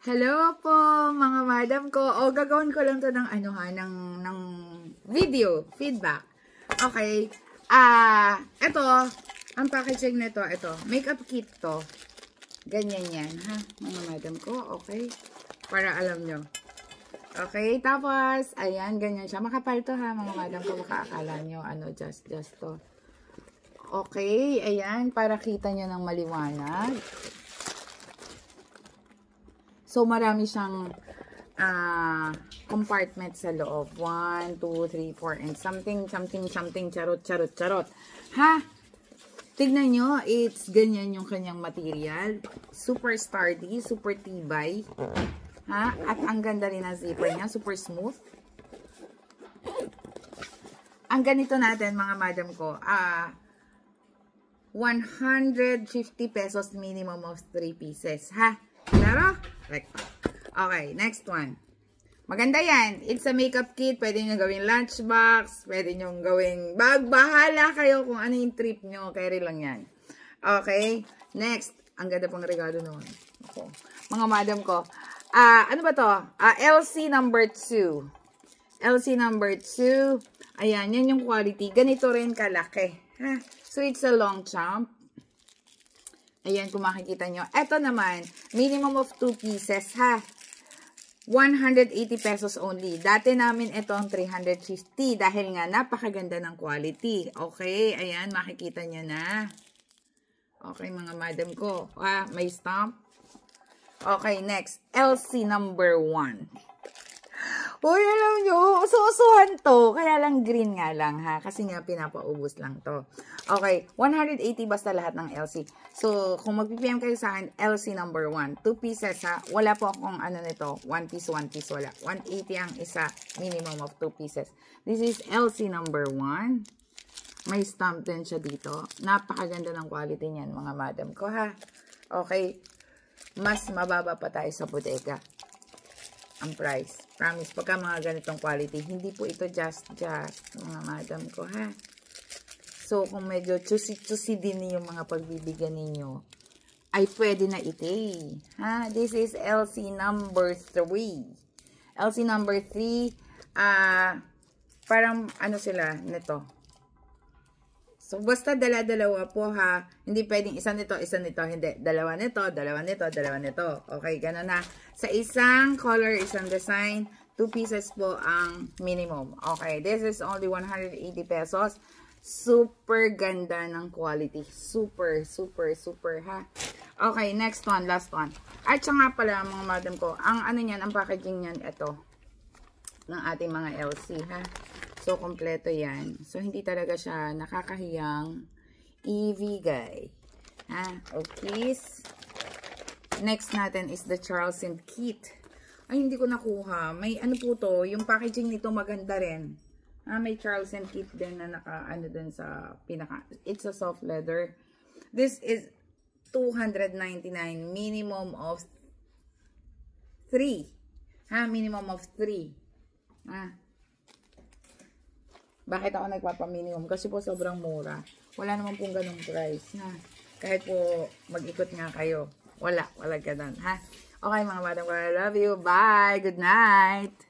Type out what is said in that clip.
Hello po, mga madam ko. O, gagawin ko lang to ng ano ha, ng video, feedback. Okay. Ito, ang packaging nito, ito, makeup kit to. Ganyan yan, ha, mga madam ko. Okay. Para alam nyo. Okay, tapos, ayan, ganyan siya. Makapal to ha, mga madam ko. Makaakala nyo, ano, just to. Okay, ayan, para kita nyo ng maliwanag. So, marami siyang compartment sa loob. 1, 2, 3, 4, and something, charot. Ha? Tignan nyo, it's ganyan yung kanyang material. Super sturdy, super tibay. Ha? At ang ganda rin ang zipper niya, super smooth. Ang ganito natin, mga madam ko, 150 pesos minimum of 3 pieces. Ha? Claro? Okay, next one. Maganda yan. It's a makeup kit. Pwede nyo gawing lunchbox. Pwede nyo gawing bag. Bahala kayo kung ano yung trip nyo. Carry lang yan. Okay. Next. Ang ganda pang regalo noon. Okay. Mga madam ko. Ano ba to? LC number 2. LC number 2. Ayan. Yan yung quality. Ganito rin kalaki. Ha? So, it's a long champ. Ayan, kung makikita nyo. Ito naman, minimum of 2 pieces, ha? 180 pesos only. Dati namin itong 350 dahil nga napakaganda ng quality. Okay, ayan, makikita nyo na. Okay, mga madam ko. May stamp. Okay, next. LC number 1. Uy, alam nyo, uso-usuhan to. Kaya lang green nga lang, ha? Kasi nga pinapaubos lang to. Okay, 180 basta lahat ng LC. So, kung mag-PM kayo sa akin, LC number 1. 2 pieces, ha? Wala po akong ano nito. 1 piece, wala. 180 ang isa. Minimum of 2 pieces. This is LC number 1. May stamp din siya dito. Napakaganda ng quality niyan, mga madam ko, ha? Okay. Mas mababa pa tayo sa bodega ang price. Promise, pagka mga ganitong quality, hindi po ito just, mga madam ko, ha? So, kung medyo choosy din yung mga pagbibigyan ninyo, ay pwede na ite, ha? This is LC number 3. LC number 3, parang, ano sila, nito. So, basta dala-dalawa po, ha? Hindi pwedeng isa nito, hindi. Dalawa nito. Okay, gano'n na. Sa isang color, isang design, 2 pieces po ang minimum. Okay, this is only 180 pesos. Super ganda ng quality. Super, ha? Okay, next one, last one. At siya nga pala, mga madam ko, ang ano niyan, ang packaging niyan, ito. Ng ating mga LC, ha? So, kompleto yan. So, hindi talaga siya nakakahiyang ibigay. Ha? Okay. Next natin is the Charles & Keith. Ay, hindi ko nakuha. May ano po to, yung packaging nito maganda rin. May Charles & Keith din na naka-ano din sa pinaka. It's a soft leather. This is 299. Minimum of 3. Ha? Minimum of 3. Ha? Bakit ako nagpapaminimum? Kasi po sobrang mura. Wala naman pong ganong price. Ha? Kahit po mag-ikot nga kayo. Wala ganun. Ha? Okay mga madam ko, I love you. Bye. Good night.